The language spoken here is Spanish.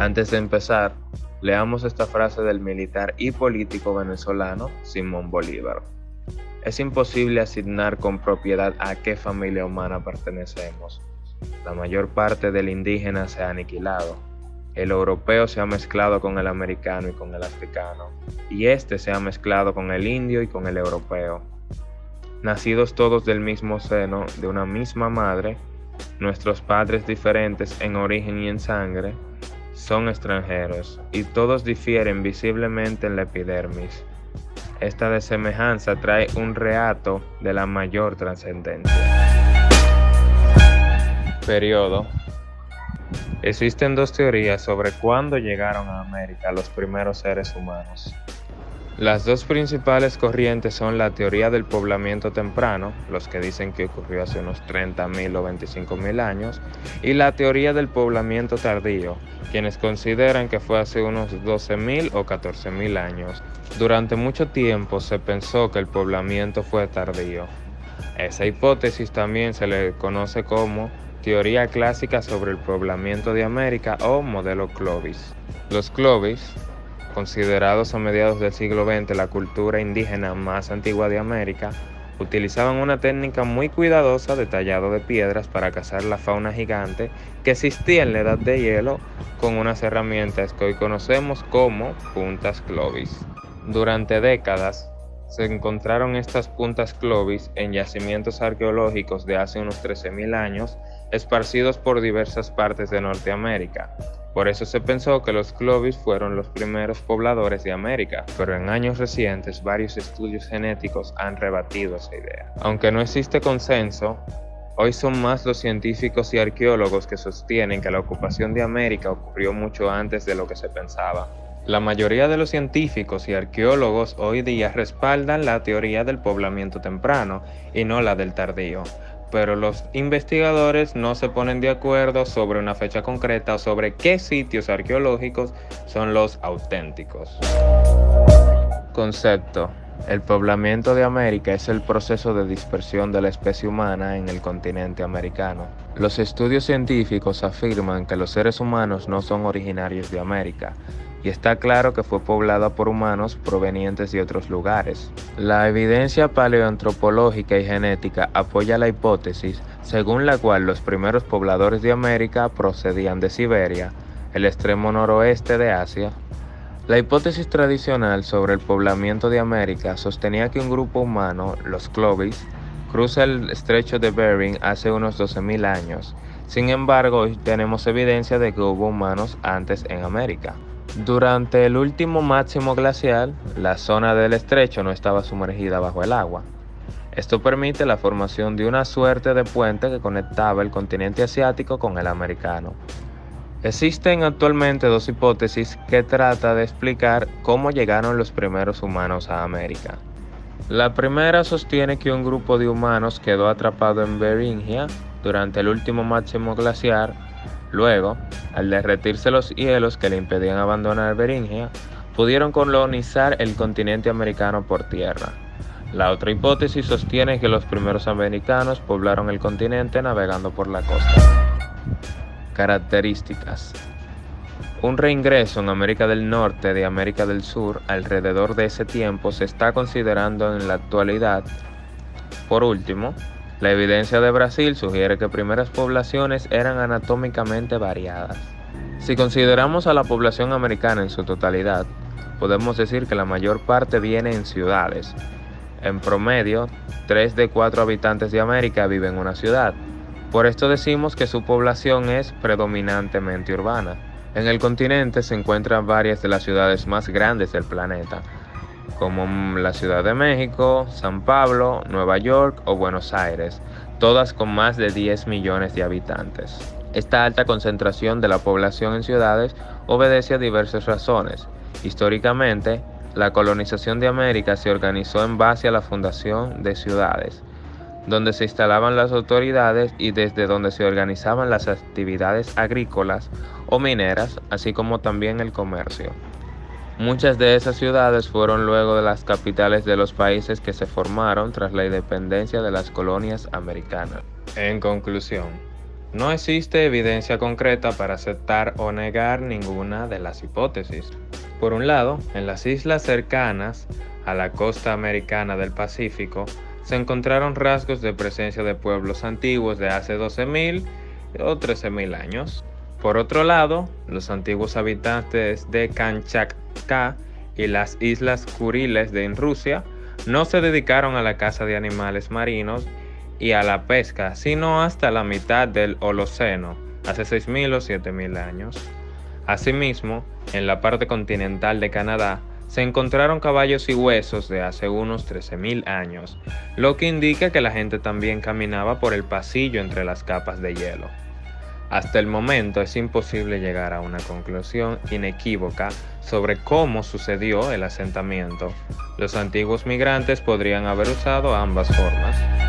Antes de empezar, leamos esta frase del militar y político venezolano Simón Bolívar. Es imposible asignar con propiedad a qué familia humana pertenecemos. La mayor parte del indígena se ha aniquilado. El europeo se ha mezclado con el americano y con el africano, y este se ha mezclado con el indio y con el europeo. Nacidos todos del mismo seno, de una misma madre, nuestros padres diferentes en origen y en sangre, son extranjeros, y todos difieren visiblemente en la epidermis. Esta desemejanza trae un reato de la mayor trascendencia. Periodo. Existen dos teorías sobre cuándo llegaron a América los primeros seres humanos. Las dos principales corrientes son la teoría del poblamiento temprano, los que dicen que ocurrió hace unos 30.000 o 25.000 años, y la teoría del poblamiento tardío, quienes consideran que fue hace unos 12.000 o 14.000 años. Durante mucho tiempo se pensó que el poblamiento fue tardío. Esa hipótesis también se le conoce como teoría clásica sobre el poblamiento de América o modelo Clovis. Los Clovis, considerados a mediados del siglo XX la cultura indígena más antigua de América, utilizaban una técnica muy cuidadosa de tallado de piedras para cazar la fauna gigante que existía en la edad de hielo con unas herramientas que hoy conocemos como puntas Clovis. Durante décadas se encontraron estas puntas Clovis en yacimientos arqueológicos de hace unos 13.000 años esparcidos por diversas partes de Norteamérica. Por eso se pensó que los Clovis fueron los primeros pobladores de América, pero en años recientes varios estudios genéticos han rebatido esa idea. Aunque no existe consenso, hoy son más los científicos y arqueólogos que sostienen que la ocupación de América ocurrió mucho antes de lo que se pensaba. La mayoría de los científicos y arqueólogos hoy día respaldan la teoría del poblamiento temprano y no la del tardío. Pero los investigadores no se ponen de acuerdo sobre una fecha concreta o sobre qué sitios arqueológicos son los auténticos. Concepto. El poblamiento de América es el proceso de dispersión de la especie humana en el continente americano. Los estudios científicos afirman que los seres humanos no son originarios de América, y está claro que fue poblada por humanos provenientes de otros lugares. La evidencia paleoantropológica y genética apoya la hipótesis según la cual los primeros pobladores de América procedían de Siberia, el extremo noroeste de Asia. La hipótesis tradicional sobre el poblamiento de América sostenía que un grupo humano, los Clovis, cruza el estrecho de Bering hace unos 12.000 años. Sin embargo, hoy tenemos evidencia de que hubo humanos antes en América. Durante el último máximo glacial, la zona del estrecho no estaba sumergida bajo el agua. Esto permite la formación de una suerte de puente que conectaba el continente asiático con el americano. Existen actualmente dos hipótesis que tratan de explicar cómo llegaron los primeros humanos a América. La primera sostiene que un grupo de humanos quedó atrapado en Beringia durante el último máximo glaciar. Luego, al derretirse los hielos que le impedían abandonar Beringia, pudieron colonizar el continente americano por tierra. La otra hipótesis sostiene que los primeros americanos poblaron el continente navegando por la costa. Características. Un reingreso en América del Norte de América del Sur alrededor de ese tiempo se está considerando en la actualidad. Por último, la evidencia de Brasil sugiere que primeras poblaciones eran anatómicamente variadas. Si consideramos a la población americana en su totalidad, podemos decir que la mayor parte viene en ciudades. En promedio, 3 de 4 habitantes de América viven en una ciudad. Por esto decimos que su población es predominantemente urbana. En el continente se encuentran varias de las ciudades más grandes del planeta, como la Ciudad de México, San Pablo, Nueva York o Buenos Aires, todas con más de 10 millones de habitantes. Esta alta concentración de la población en ciudades obedece a diversas razones. Históricamente, la colonización de América se organizó en base a la fundación de ciudades, donde se instalaban las autoridades y desde donde se organizaban las actividades agrícolas o mineras, así como también el comercio. Muchas de esas ciudades fueron luego de las capitales de los países que se formaron tras la independencia de las colonias americanas. En conclusión, No existe evidencia concreta para aceptar o negar ninguna de las hipótesis. Por un lado, en las islas cercanas a la costa americana del Pacífico, se encontraron rasgos de presencia de pueblos antiguos de hace 12.000 o 13.000 años. Por otro lado, los antiguos habitantes de Kamchatka y las islas Kuriles en Rusia no se dedicaron a la caza de animales marinos y a la pesca, sino hasta la mitad del Holoceno, hace 6.000 o 7.000 años. Asimismo, en la parte continental de Canadá, se encontraron caballos y huesos de hace unos 13.000 años, lo que indica que la gente también caminaba por el pasillo entre las capas de hielo. Hasta el momento es imposible llegar a una conclusión inequívoca sobre cómo sucedió el asentamiento. Los antiguos migrantes podrían haber usado ambas formas.